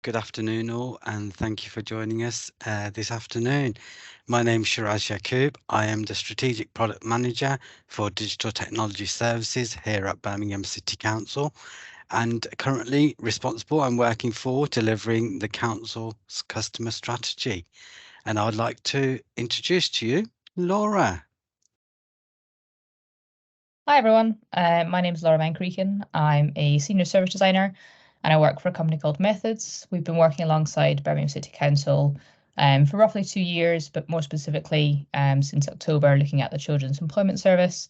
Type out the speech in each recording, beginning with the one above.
Good afternoon all, and thank you for joining us this afternoon. My name is Shiraz Yaqub. I am the Strategic Product Manager for Digital Technology Services here at Birmingham City Council, and currently responsible and working for delivering the Council's customer strategy. And I'd like to introduce to you Laura. Hi everyone, my name is Laura Van Creeken. I'm a senior service designer and I work for a company called Methods. We've been working alongside Birmingham City Council for roughly 2 years, but more specifically since October, looking at the Children's Employment Service.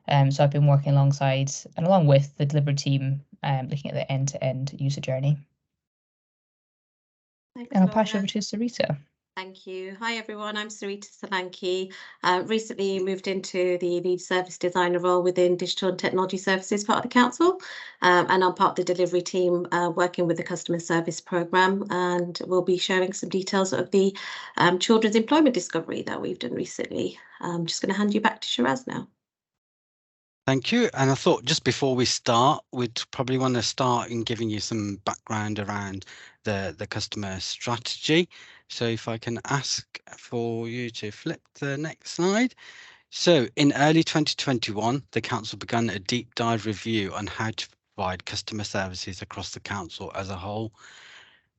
So I've been working alongside and along with the delivery team, looking at the end-to-end user journey. Thanks, And I'll Laura. pass you over to Sarita. Thank you. Hi, everyone. I'm Sarita Solanki. Recently moved into the lead service designer role within Digital and Technology Services part of the council. And I'm part of the delivery team working with the customer service programme. And we'll be sharing some details of the children's employment discovery that we've done recently. I'm just going to hand you back to Shiraz now. Thank you. And I thought just before we start, we'd probably want to start in giving you some background around the customer strategy. So if I can ask for you to flip the next slide. So in early 2021, the council began a deep dive review on how to provide customer services across the council as a whole.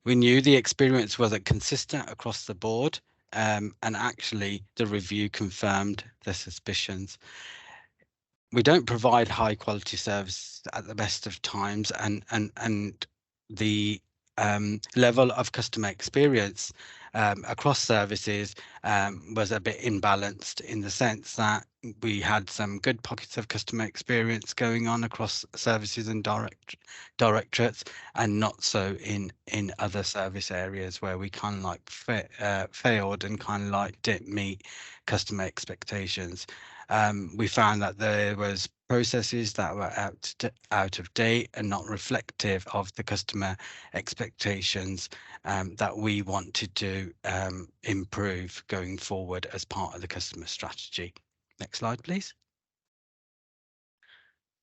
We knew the experience wasn't consistent across the board, and actually the review confirmed the suspicions. We don't provide high quality service at the best of times, and the level of customer experience across services was a bit imbalanced, in the sense that we had some good pockets of customer experience going on across services and directorates, and not so in other service areas where we kind of like failed and kind of like didn't meet customer expectations. We found that there was processes that were out of date and not reflective of the customer expectations that we wanted to improve going forward as part of the customer strategy. Next slide, please.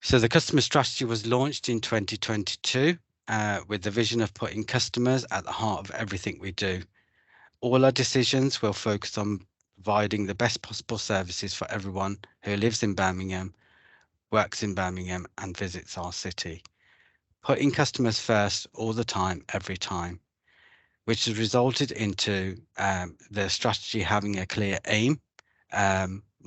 So the customer strategy was launched in 2022 with the vision of putting customers at the heart of everything we do. All our decisions will focus on providing the best possible services for everyone who lives in Birmingham, works in Birmingham, and visits our city. Putting customers first all the time, every time, which has resulted into the strategy having a clear aim.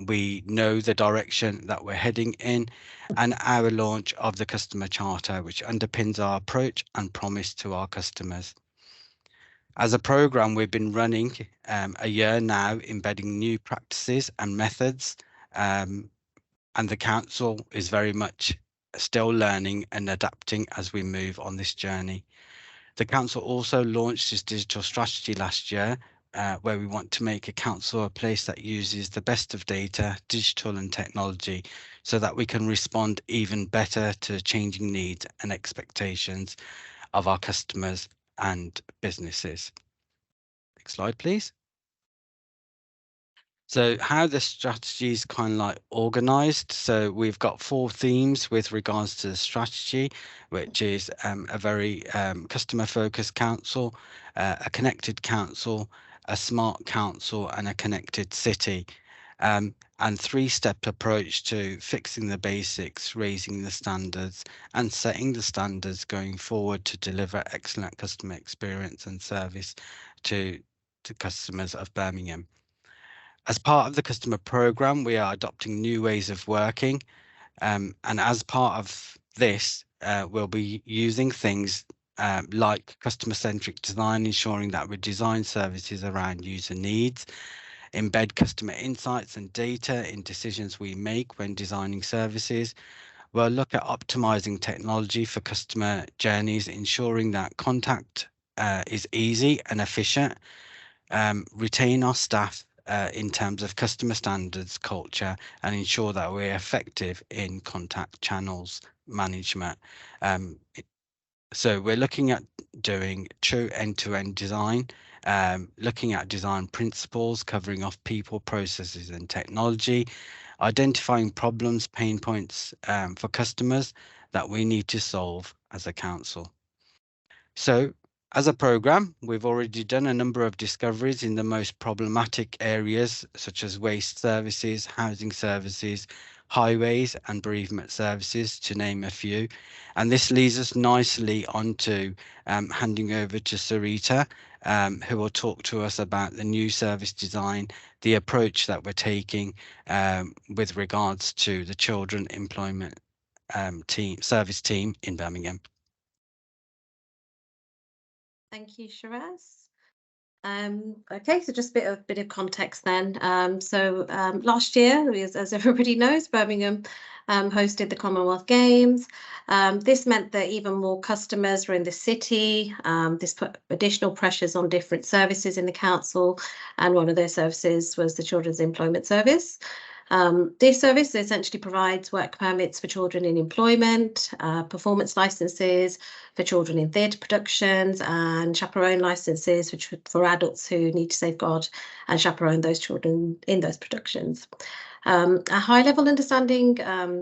We know the direction that we're heading in, and our launch of the customer charter, which underpins our approach and promise to our customers. As a program, we've been running a year now, embedding new practices and methods, and the council is very much still learning and adapting as we move on this journey. The council also launched its digital strategy last year, where we want to make a council a place that uses the best of data, digital and technology, so that we can respond even better to changing needs and expectations of our customers and businesses. Next slide, please. So how the strategy is kind of like organized. So we've got 4 themes with regards to the strategy, which is a very customer focused council, a connected council, a smart council, and a connected city. And 3-step approach to fixing the basics, raising the standards, and setting the standards going forward to deliver excellent customer experience and service to customers of Birmingham. As part of the customer program, we are adopting new ways of working. And as part of this, we'll be using things like customer-centric design, ensuring that we design services around user needs, embed customer insights and data in decisions we make when designing services. We'll look at optimizing technology for customer journeys, ensuring that contact is easy and efficient, retain our staff in terms of customer standards, culture, and ensure that we're effective in contact channels management. So we're looking at doing true end-to-end design, looking at design principles, covering off people, processes, and technology, identifying problems, pain points for customers that we need to solve as a council. So As a programme, we've already done a number of discoveries in the most problematic areas, such as waste services, housing services, highways and bereavement services, to name a few. And this leads us nicely onto handing over to Sarita, who will talk to us about the new service design, the approach that we're taking with regards to the children employment service team in Birmingham. Thank you, Shiraz. Okay, so just a bit of context then. Last year, as everybody knows, Birmingham hosted the Commonwealth Games. This meant that even more customers were in the city. This put additional pressures on different services in the council, and one of those services was the Children's Employment Service. This service essentially provides work permits for children in employment, performance licenses for children in theatre productions, and chaperone licenses for adults who need to safeguard and chaperone those children in those productions. A high-level understanding,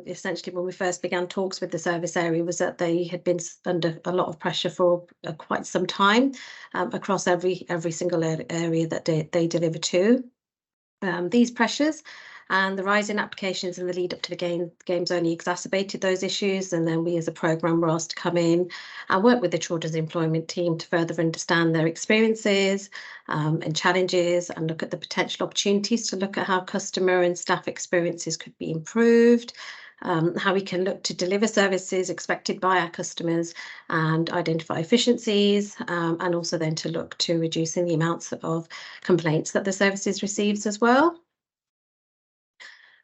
essentially when we first began talks with the service area, was that they had been under a lot of pressure for quite some time across every single area that they deliver to. These pressures and the rise in applications in the lead up to the games only exacerbated those issues. And then we as a programme were asked to come in and work with the children's employment team to further understand their experiences and challenges, and look at the potential opportunities to look at how customer and staff experiences could be improved, how we can look to deliver services expected by our customers and identify efficiencies, and also then to look to reducing the amounts of complaints that the services receives as well.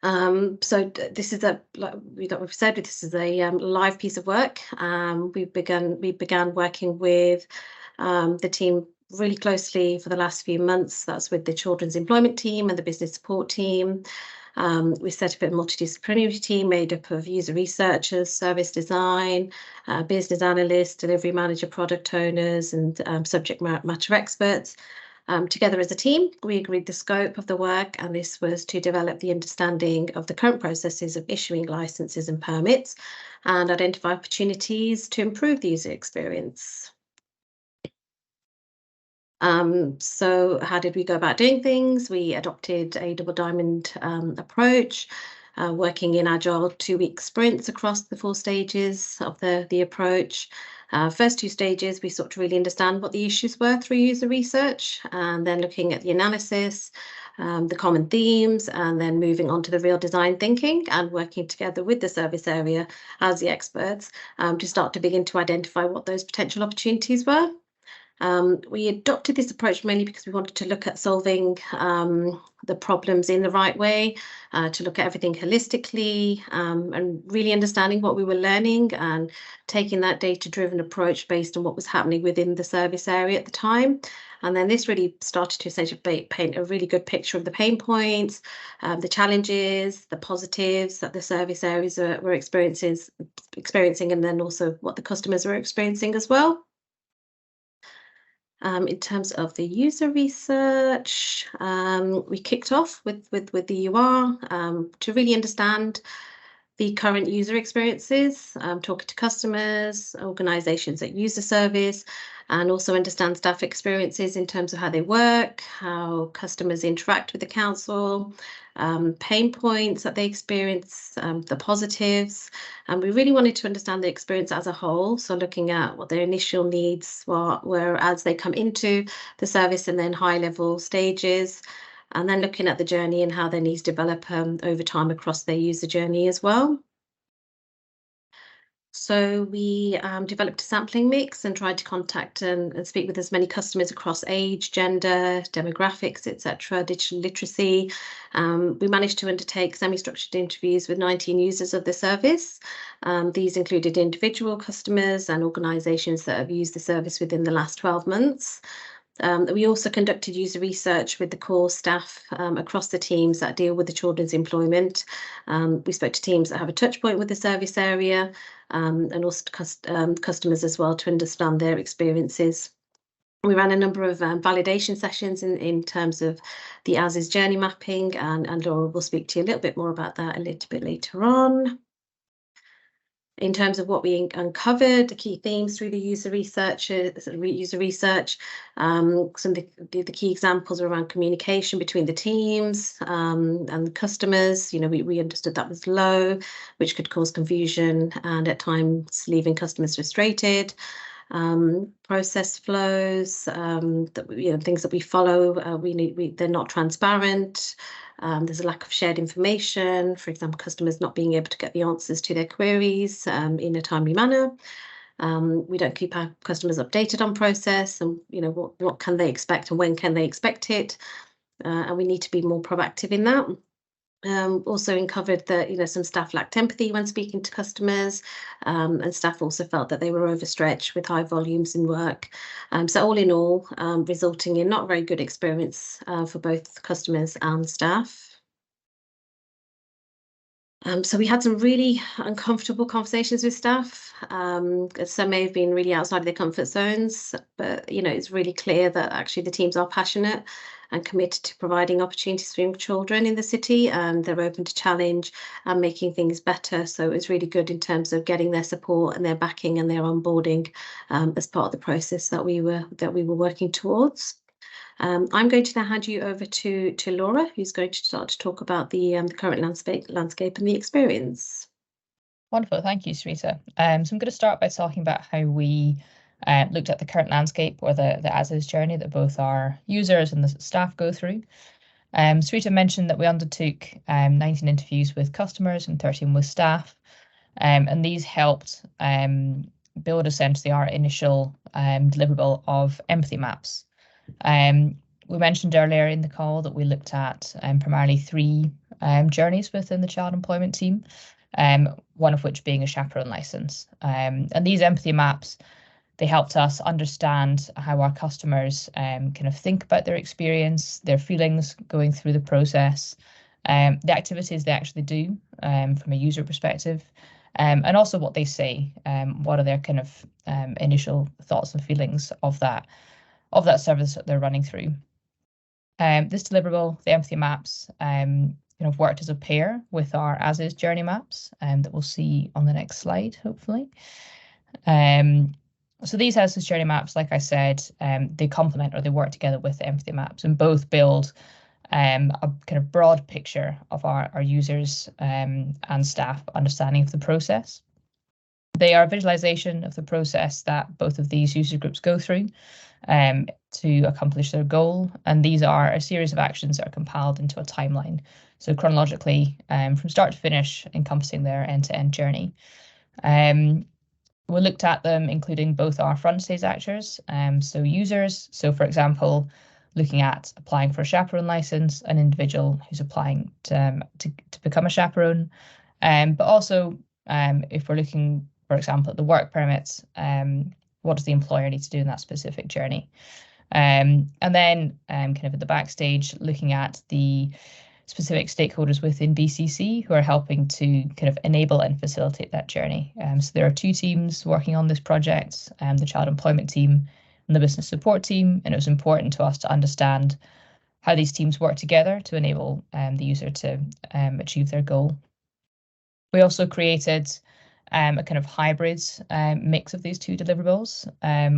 This is like we've said, this is a live piece of work. We began working with the team really closely for the last few months. That's with the children's employment team and the business support team. We set up a multidisciplinary team made up of user researchers, service design, business analysts, delivery manager, product owners, and subject matter experts. Together as a team, we agreed the scope of the work, and this was to develop the understanding of the current processes of issuing licenses and permits and identify opportunities to improve the user experience. So how did we go about doing things? We adopted a double diamond approach, working in agile 2-week sprints across the 4 stages of the approach. First 2 stages, we sought to really understand what the issues were through user research, and then looking at the analysis, the common themes, and then moving on to the real design thinking and working together with the service area as the experts to start to begin to identify what those potential opportunities were. We adopted this approach mainly because we wanted to look at solving the problems in the right way, to look at everything holistically, and really understanding what we were learning and taking that data-driven approach based on what was happening within the service area at the time. And then this really started to essentially paint a really good picture of the pain points, the challenges, the positives that the service areas were experiencing, and then also what the customers were experiencing as well. In terms of the user research, we kicked off with the UR to really understand the current user experiences, talking to customers, organisations that use the service, and also understand staff experiences in terms of how they work, how customers interact with the council, pain points that they experience, the positives. And we really wanted to understand the experience as a whole, so looking at what their initial needs were as they come into the service, and then high-level stages, and then looking at the journey and how their needs develop over time across their user journey as well. So we developed a sampling mix and tried to contact and speak with as many customers across age, gender, demographics, etc., digital literacy. We managed to undertake semi-structured interviews with 19 users of the service. These included individual customers and organisations that have used the service within the last 12 months. We also conducted user research with the core staff across the teams that deal with the children's employment. We spoke to teams that have a touch point with the service area, and also customers as well, to understand their experiences. We ran a number of validation sessions in terms of the as-is journey mapping, and Laura will speak to you a little bit more about that a little bit later on. In terms of what we uncovered, the key themes through the user research, some of the key examples are around communication between the teams and the customers. We understood that was low, which could cause confusion and at times leaving customers frustrated. Process flows, things that we follow, they're not transparent. There's a lack of shared information, for example, customers not being able to get the answers to their queries in a timely manner. We don't keep our customers updated on process and what can they expect and when can they expect it, and we need to be more proactive in that. Also uncovered that some staff lacked empathy when speaking to customers, and staff also felt that they were overstretched with high volumes in work. So all in all, resulting in not very good experience for both customers and staff. So we had some really uncomfortable conversations with staff. Some may have been really outside of their comfort zones, but it's really clear that actually the teams are passionate and committed to providing opportunities for young children in the city, and they're open to challenge and making things better. So it's really good in terms of getting their support and their backing and their onboarding as part of the process that we were working towards. I'm going to now hand you over to Laura, who's going to start to talk about the current landscape and the experience. Wonderful, thank you, Sarita. So I'm going to start by talking about how we looked at the current landscape, or the as-is journey that both our users and the staff go through. Sarita mentioned that we undertook 19 interviews with customers and 13 with staff, and these helped build essentially our initial deliverable of empathy maps. We mentioned earlier in the call that we looked at primarily 3 journeys within the child employment team, one of which being a chaperone license. And these empathy maps, they helped us understand how our customers kind of think about their experience, their feelings going through the process, the activities they actually do from a user perspective, and also what they say, what are their kind of initial thoughts and feelings of that service that they're running through. This deliverable, the empathy maps, worked as a pair with our as-is journey maps that we'll see on the next slide, hopefully. So these as-is journey maps, like I said, they complement or they work together with the empathy maps, and both build a kind of broad picture of our users and staff understanding of the process. They are a visualization of the process that both of these user groups go through to accomplish their goal, and these are a series of actions that are compiled into a timeline, so chronologically from start to finish, encompassing their end-to-end journey. We looked at them including both our front stage actors, so users, so for example, looking at applying for a chaperone license, an individual who's applying to become a chaperone, but also if we're looking, for example, at the work permits, what does the employer need to do in that specific journey? And then kind of at the backstage, looking at the specific stakeholders within BCC who are helping to kind of enable and facilitate that journey. So there are 2 teams working on this project, the child employment team and the business support team, and it was important to us to understand how these teams work together to enable the user to achieve their goal. We also created a kind of hybrid mix of these 2 deliverables,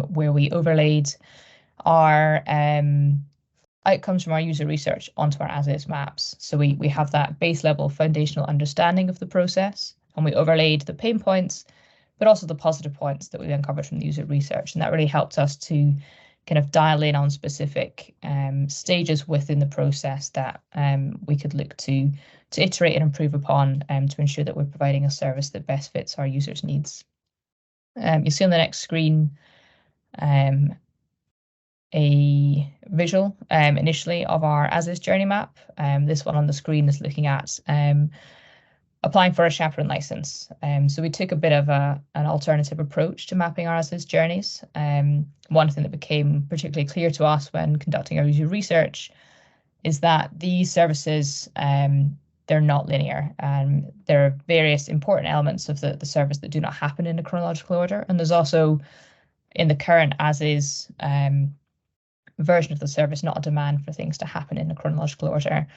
where we overlaid our outcomes from our user research onto our as-is maps. So we have that base level foundational understanding of the process, and we overlaid the pain points, but also the positive points that we uncovered from the user research. And that really helped us to kind of dial in on specific stages within the process that we could look to iterate and improve upon to ensure that we're providing a service that best fits our users' needs. You'll see on the next screen a visual initially of our as-is journey map. This one on the screen is looking at applying for a chaperone license. So we took a bit of an alternative approach to mapping our as-is journeys. One thing that became particularly clear to us when conducting our user research is that these services, they're not linear. There are various important elements of the service that do not happen in a chronological order. And there's also, in the current as-is version of the service, not a demand for things to happen in a chronological order,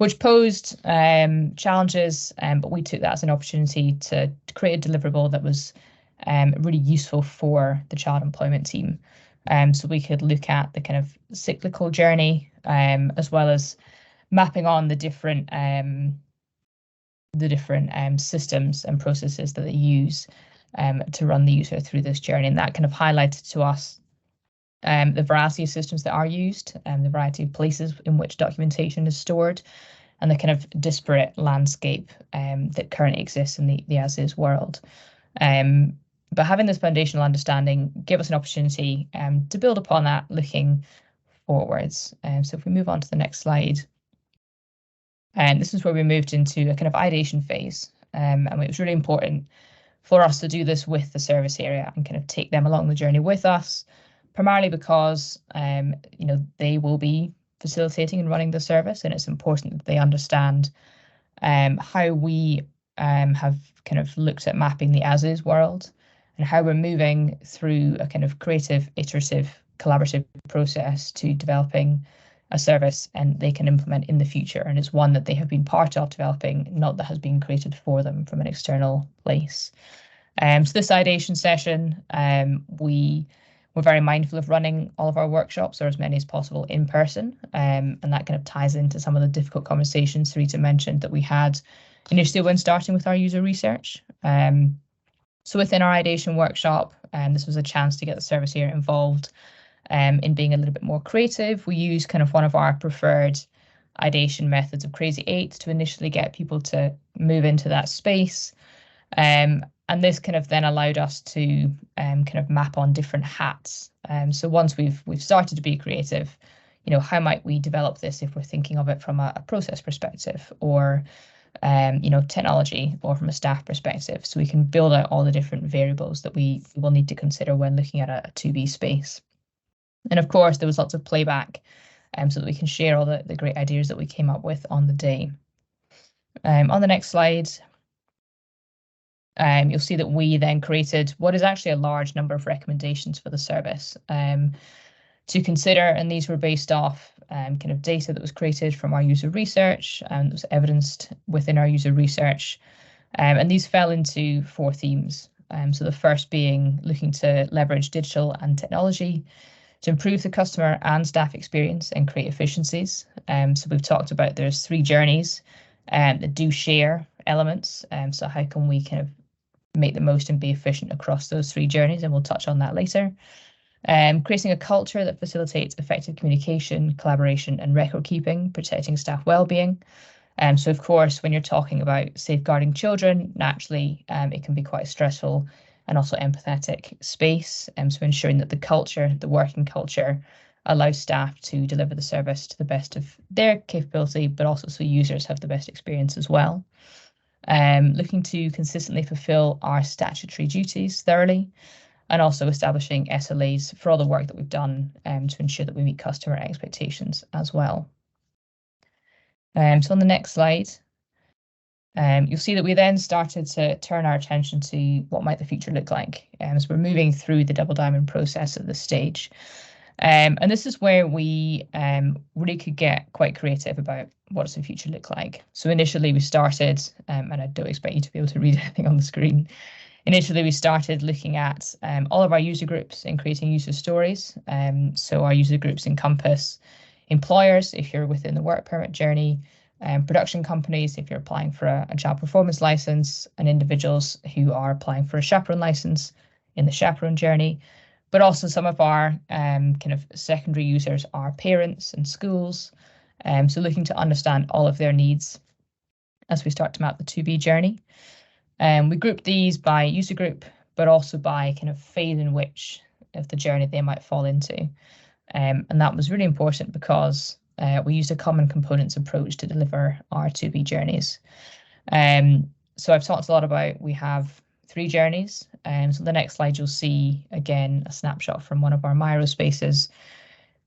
which posed challenges, but we took that as an opportunity to create a deliverable that was really useful for the child employment team. So we could look at the kind of cyclical journey, as well as mapping on the different systems and processes that they use to run the user through this journey. And that kind of highlighted to us the variety of systems that are used and the variety of places in which documentation is stored, and the kind of disparate landscape that currently exists in the as-is world. But having this foundational understanding gave us an opportunity to build upon that looking forwards. So if we move on to the next slide, and this is where we moved into a kind of ideation phase. And it was really important for us to do this with the service area and kind of take them along the journey with us, primarily because they will be facilitating and running the service, and it's important that they understand how we have kind of looked at mapping the as-is world and how we're moving through a kind of creative, iterative, collaborative process to developing a service and they can implement in the future. And it's one that they have been part of developing, not that has been created for them from an external place. So this ideation session, we were very mindful of running all of our workshops, or as many as possible, in person. And that kind of ties into some of the difficult conversations Sarita mentioned that we had initially when starting with our user research. So within our ideation workshop, this was a chance to get the service area involved in being a little bit more creative. We used kind of one of our preferred ideation methods of Crazy 8 to initially get people to move into that space. And this kind of then allowed us to kind of map on different hats. So once we've started to be creative, how might we develop this if we're thinking of it from a process perspective, or technology, or from a staff perspective, so we can build out all the different variables that we will need to consider when looking at a 2B space. And of course, there was lots of playback so that we can share all the great ideas that we came up with on the day. On the next slide, you'll see that we then created what is actually a large number of recommendations for the service to consider, and these were based off kind of data that was created from our user research and that was evidenced within our user research. And these fell into 4 themes. So the first being looking to leverage digital and technology to improve the customer and staff experience and create efficiencies. So we've talked about there's 3 journeys that do share elements. So how can we kind of make the most and be efficient across those 3 journeys? And we'll touch on that later. Creating a culture that facilitates effective communication, collaboration, and record keeping, protecting staff well-being. So of course, when you're talking about safeguarding children, naturally, it can be quite a stressful and also empathetic space. So ensuring that the culture, the working culture, allows staff to deliver the service to the best of their capability, but also so users have the best experience as well. Looking to consistently fulfill our statutory duties thoroughly, and also establishing SLAs for all the work that we've done to ensure that we meet customer expectations as well. So on the next slide, you'll see that we then started to turn our attention to what might the future look like. So we're moving through the Double Diamond process at this stage. And this is where we really could get quite creative about what does the future look like. So initially we started, and I don't expect you to be able to read anything on the screen. Initially, we started looking at all of our user groups and creating user stories. So our user groups encompass employers, if you're within the work permit journey, production companies, if you're applying for a child performance license, and individuals who are applying for a chaperone license in the chaperone journey. But also some of our kind of secondary users are parents and schools. So looking to understand all of their needs as we start to map the 2B journey. We grouped these by user group, but also by kind of phase in which of the journey they might fall into. And that was really important because we used a common components approach to deliver our 2B journeys. So I've talked a lot about, we have 3 journeys. So the next slide, you'll see, again, a snapshot from one of our Miro spaces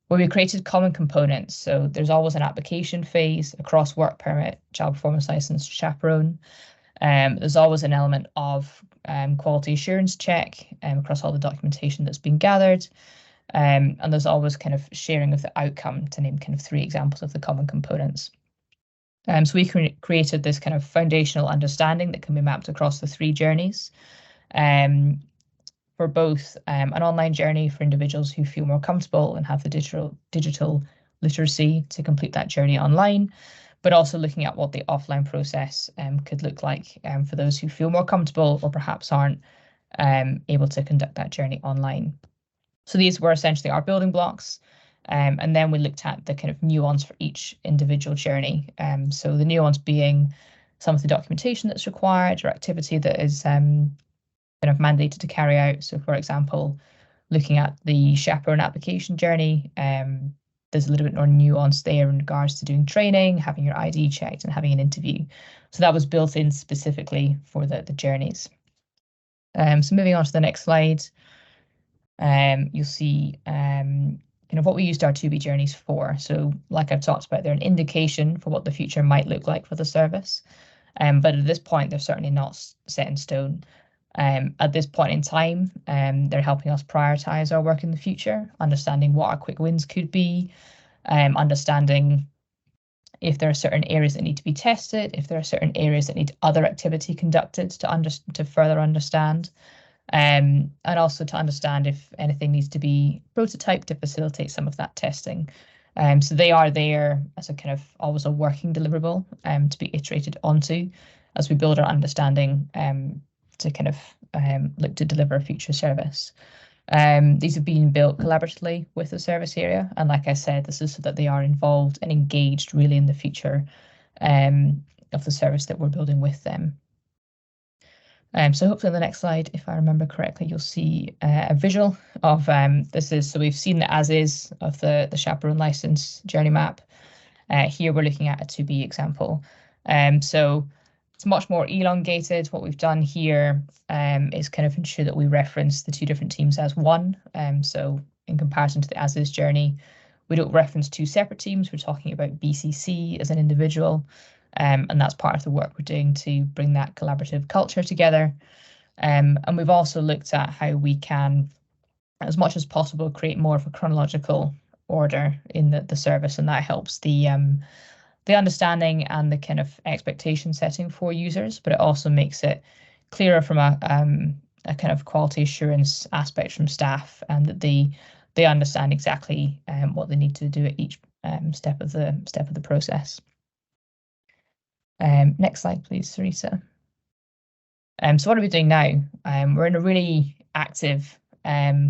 where we created common components. So there's always an application phase across work permit, child performance license, chaperone. There's always an element of quality assurance check across all the documentation that's been gathered. And there's always kind of sharing of the outcome, to name kind of 3 examples of the common components. So we created this kind of foundational understanding that can be mapped across the 3 journeys, for both an online journey for individuals who feel more comfortable and have the digital literacy to complete that journey online, but also looking at what the offline process could look like for those who feel more comfortable or perhaps aren't able to conduct that journey online. So these were essentially our building blocks. And then we looked at the kind of nuance for each individual journey. So the nuance being some of the documentation that's required or activity that is kind of mandated to carry out. So for example, looking at the chaperone application journey, there's a little bit more nuance there in regards to doing training, having your ID checked and having an interview. So that was built in specifically for the journeys. So moving on to the next slide, you'll see kind of what we used our 2B journeys for. So like I've talked about, they're an indication for what the future might look like for the service. But at this point, they're certainly not set in stone. At this point in time, they're helping us prioritize our work in the future, understanding what our quick wins could be, understanding if there are certain areas that need to be tested, if there are certain areas that need other activity conducted to further understand, and also to understand if anything needs to be prototyped to facilitate some of that testing. So they are there as a kind of always a working deliverable to be iterated onto as we build our understanding to kind of look to deliver a future service. These have been built collaboratively with the service area, and like I said, this is so that they are involved and engaged really in the future of the service that we're building with them. So hopefully on the next slide, if I remember correctly, you'll see a visual of this is, so we've seen the as is of the chaperone license journey map. Here we're looking at a 2B example. So it's much more elongated. What we've done here is kind of ensure that we reference the 2 different teams as one. So in comparison to the as is journey, we don't reference 2 separate teams. We're talking about BCC as an individual. And that's part of the work we're doing to bring that collaborative culture together. And we've also looked at how we can, as much as possible, create more of a chronological order in the service, and that helps the understanding and the kind of expectation setting for users, but it also makes it clearer from a kind of quality assurance aspect from staff, and that they understand exactly what they need to do at each step of the process. Next slide, please, Sarita. So what are we doing now? We're in a really active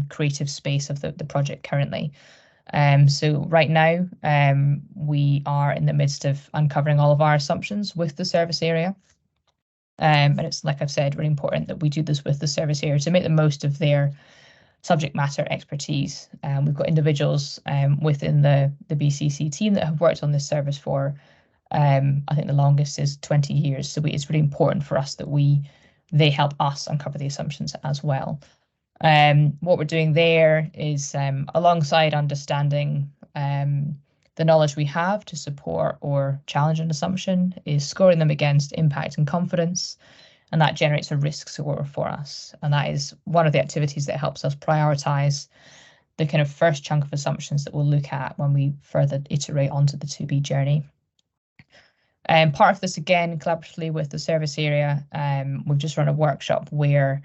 creative space of the project currently. So right now, we are in the midst of uncovering all of our assumptions with the service area. And it's, like I've said, really important that we do this with the service area to make the most of their subject matter expertise. We've got individuals within the BCC team that have worked on this service for, I think the longest is 20 years. So it's really important for us that they help us uncover the assumptions as well. What we're doing there is, alongside understanding the knowledge we have to support or challenge an assumption, is scoring them against impact and confidence, and that generates a risk score for us. And that is one of the activities that helps us prioritize the kind of first chunk of assumptions that we'll look at when we further iterate onto the 2B journey. Part of this, again, collaboratively with the service area, we've just run a workshop where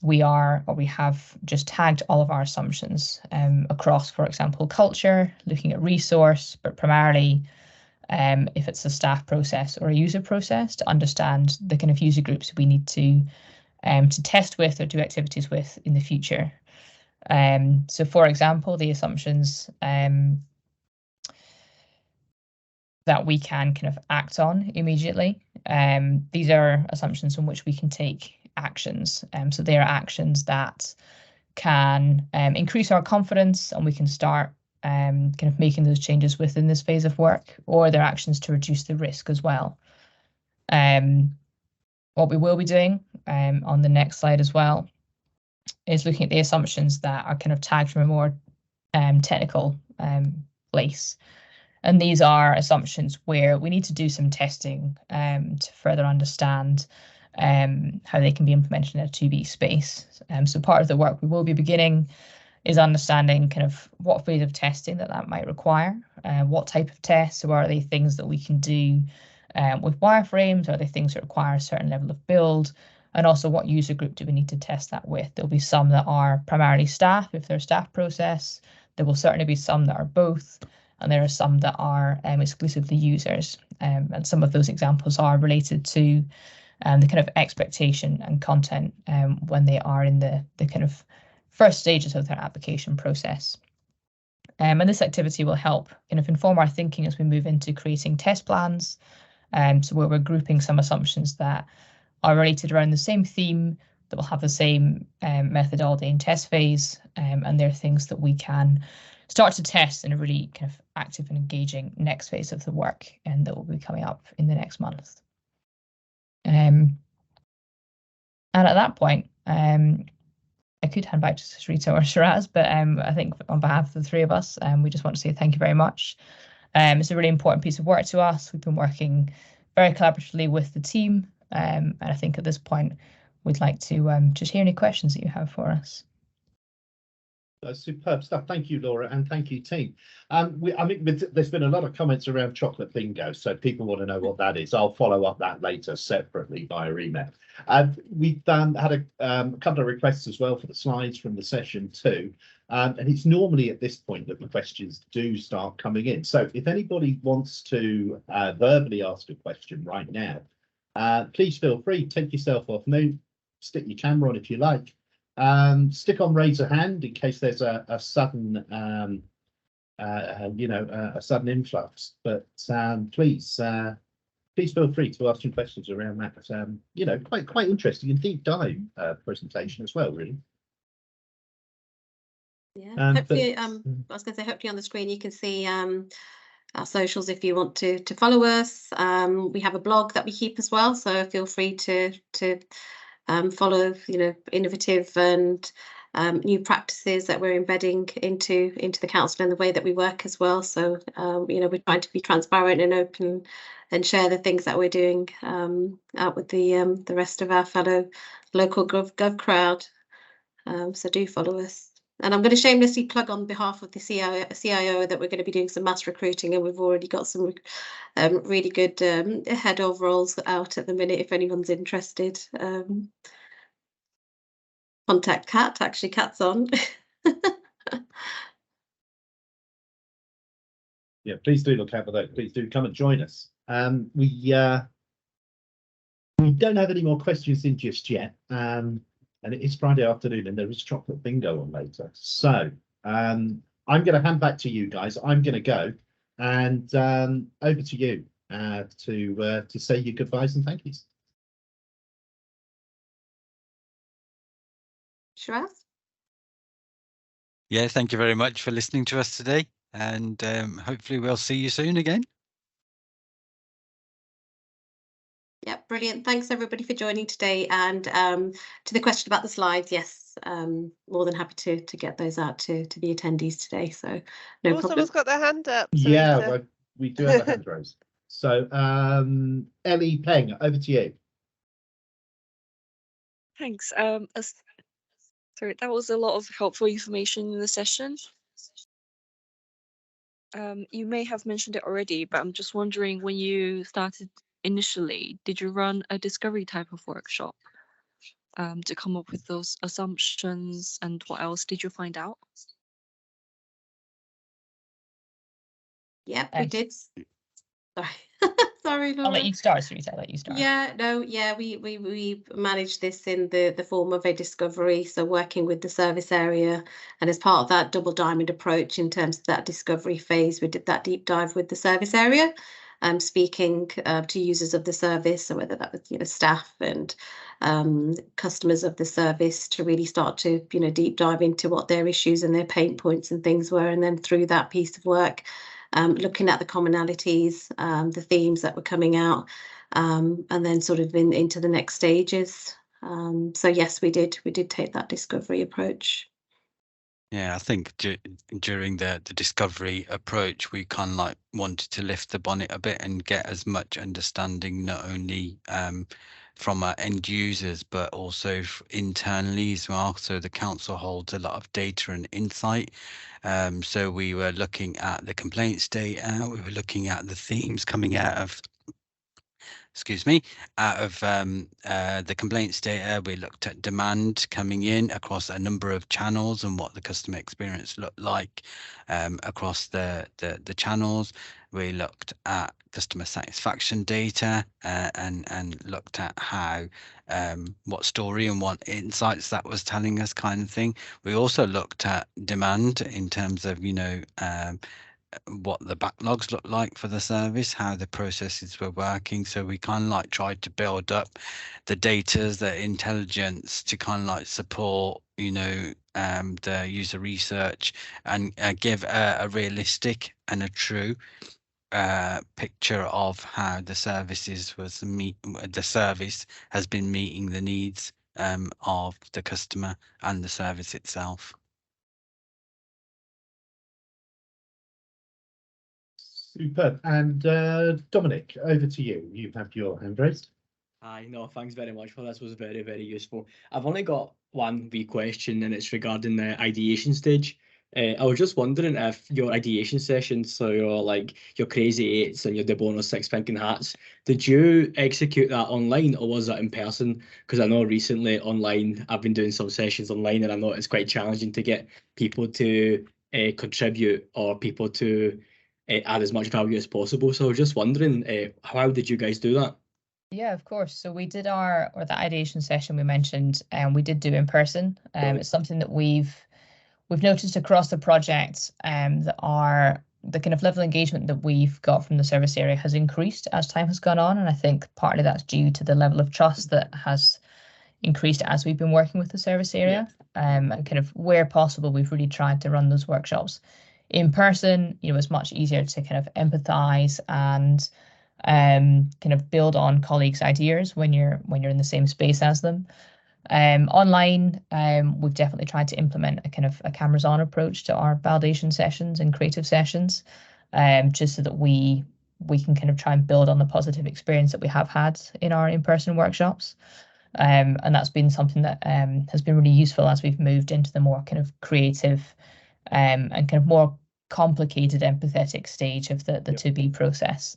we have just tagged all of our assumptions across, for example, culture, looking at resource, but primarily if it's a staff process or a user process, to understand the kind of user groups we need to test with or do activities with in the future. So, for example, the assumptions that we can kind of act on immediately. These are assumptions on which we can take actions. So they are actions that can increase our confidence, and we can start kind of making those changes within this phase of work, or they're actions to reduce the risk as well. What we will be doing on the next slide as well is looking at the assumptions that are kind of tagged from a more technical place. And these are assumptions where we need to do some testing to further understand how they can be implemented in a 2B space. So part of the work we will be beginning is understanding kind of what phase of testing that might require, what type of tests, or are they things that we can do with wireframes? Are they things that require a certain level of build? And also, what user group do we need to test that with? There'll be some that are primarily staff, if they're a staff process. There will certainly be some that are both, and there are some that are exclusively users. And some of those examples are related to the kind of expectation and content when they are in the kind of first stages of their application process. And this activity will help kind of inform our thinking as we move into creating test plans. So where we're grouping some assumptions that are related around the same theme, that will have the same methodology and test phase, and they're things that we can start to test in a really kind of active and engaging next phase of the work, and that will be coming up in the next month. And at that point, I could hand back to Sarita or Shiraz, but I think on behalf of the three of us, we just want to say thank you very much. It's a really important piece of work to us. We've been working very collaboratively with the team, and I think at this point, we'd like to just hear any questions that you have for us. That's superb stuff. Thank you, Laura, and thank you, team. I mean, there's been a lot of comments around chocolate bingo, so people want to know what that is. I'll follow up that later separately via email. We've had a couple of requests as well for the slides from the session too, and it's normally at this point that the questions do start coming in. So if anybody wants to verbally ask a question right now, please feel free, take yourself off mute, stick your camera on if you like. Stick on raise a hand in case there's a sudden, a sudden influx. But please feel free to ask some questions around that. Quite interesting and deep dive presentation as well, really. Yeah. Hopefully, I was going to say, hopefully on the screen you can see our socials if you want to follow us. We have a blog that we keep as well, so feel free to follow innovative and new practices that we're embedding into the council and the way that we work as well. So we're trying to be transparent and open and share the things that we're doing out with the rest of our fellow local gov crowd. So do follow us. And I'm going to shamelessly plug on behalf of the CIO that we're going to be doing some mass recruiting, and we've already got some really good head of roles out at the minute if anyone's interested. Contact Kat, actually Kat's on. Yeah, please do look out for that. Please do come and join us. We don't have any more questions in just yet. And it is Friday afternoon and there is chocolate bingo on later. So I'm going to hand back to you guys. I'm going to go and over to you to say your goodbyes and thank yous. Shiraz? Yeah, thank you very much for listening to us today, and hopefully we'll see you soon again. Yeah, brilliant. Thanks everybody for joining today. And to the question about the slides, yes, more than happy to get those out to the attendees today. So no problem. Someone's got their hand up. Yeah, well, we do have a hand raise. So Ellie Peng, over to you. Thanks. Sorry, that was a lot of helpful information in the session. You may have mentioned it already, but I'm just wondering, when you started initially, did you run a discovery type of workshop to come up with those assumptions, and what else did you find out? Yeah, we did. Sorry. Sorry, Laura. I'll let you start, Sarita. I'll let you start. Yeah, no, yeah, we managed this in the form of a discovery, so working with the service area, and as part of that double diamond approach in terms of that discovery phase, we did that deep dive with the service area, speaking to users of the service, so whether that was staff and customers of the service, to really start to deep dive into what their issues and their pain points and things were, and then through that piece of work, looking at the commonalities, the themes that were coming out, and then sort of into the next stages. So yes, we did take that discovery approach. Yeah, I think during the discovery approach, we kind of like wanted to lift the bonnet a bit and get as much understanding, not only from our end users, but also internally as well. So the council holds a lot of data and insight. So we were looking at the complaints data, we were looking at the themes coming out of excuse me, out of the complaints data. We looked at demand coming in across a number of channels and what the customer experience looked like across the channels. We looked at customer satisfaction data and looked at how what story and what insights that was telling us, kind of thing. We also looked at demand in terms of, you know, what the backlogs look like for the service, how the processes were working. So we kind of like tried to build up the data, the intelligence to kind of like support, you know, the user research and give a realistic and a true picture of how the services the service has been meeting the needs of the customer and the service itself. Superb. And Dominic, over to you. You have your hand raised. Hi, no, thanks very much for this. Was very, very useful. I've only got one wee question, and it's regarding the ideation stage. I was just wondering if your ideation sessions, so your crazy eights and your De Bono 6 thinking hats, did you execute that online or was that in person? Because I know recently online, I've been doing some sessions online, and I know it's quite challenging to get people to contribute or people to add as much value as possible. So I was just wondering, how did you guys do that? Yeah, of course. So we did the ideation session we mentioned, and we did do in person. It's something that we've noticed across the project, that the kind of level of engagement that we've got from the service area has increased as time has gone on. And I think partly that's due to the level of trust that has increased as we've been working with the service area. And kind of where possible, we've really tried to run those workshops in person. You know, it's much easier to kind of empathize and kind of build on colleagues' ideas when you're in the same space as them. Online, we've definitely tried to implement a kind of a cameras on approach to our validation sessions and creative sessions, just so that we can kind of try and build on the positive experience that we have had in our in-person workshops. And that's been something that has been really useful as we've moved into the more kind of creative and kind of more complicated empathetic stage of the to-be process.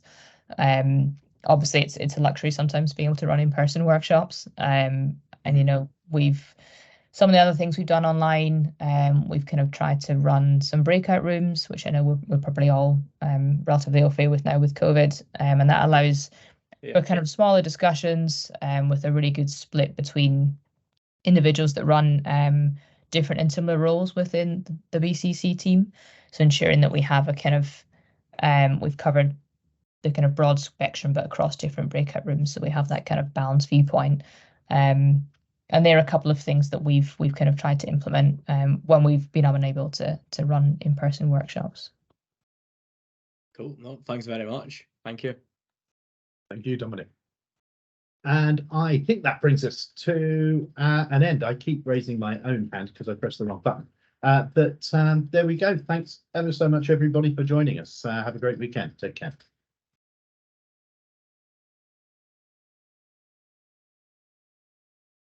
Obviously it's a luxury sometimes being able to run in-person workshops. And you know, some of the other things we've done online, we've kind of tried to run some breakout rooms, which I know we're probably all relatively au fait with now with COVID, and that allows for kind of smaller discussions with a really good split between individuals that run different and similar roles within the BCC team. So ensuring that we have a kind of we've covered the kind of broad spectrum, but across different breakout rooms, so we have that kind of balanced viewpoint. And there are a couple of things that we've kind of tried to implement when we've been unable to run in-person workshops. Cool. No, thanks very much. Thank you. Thank you, Dominic. And I think that brings us to an end. I keep raising my own hand because I pressed the wrong button. But there we go. Thanks ever so much, everybody, for joining us. Have a great weekend. Take care.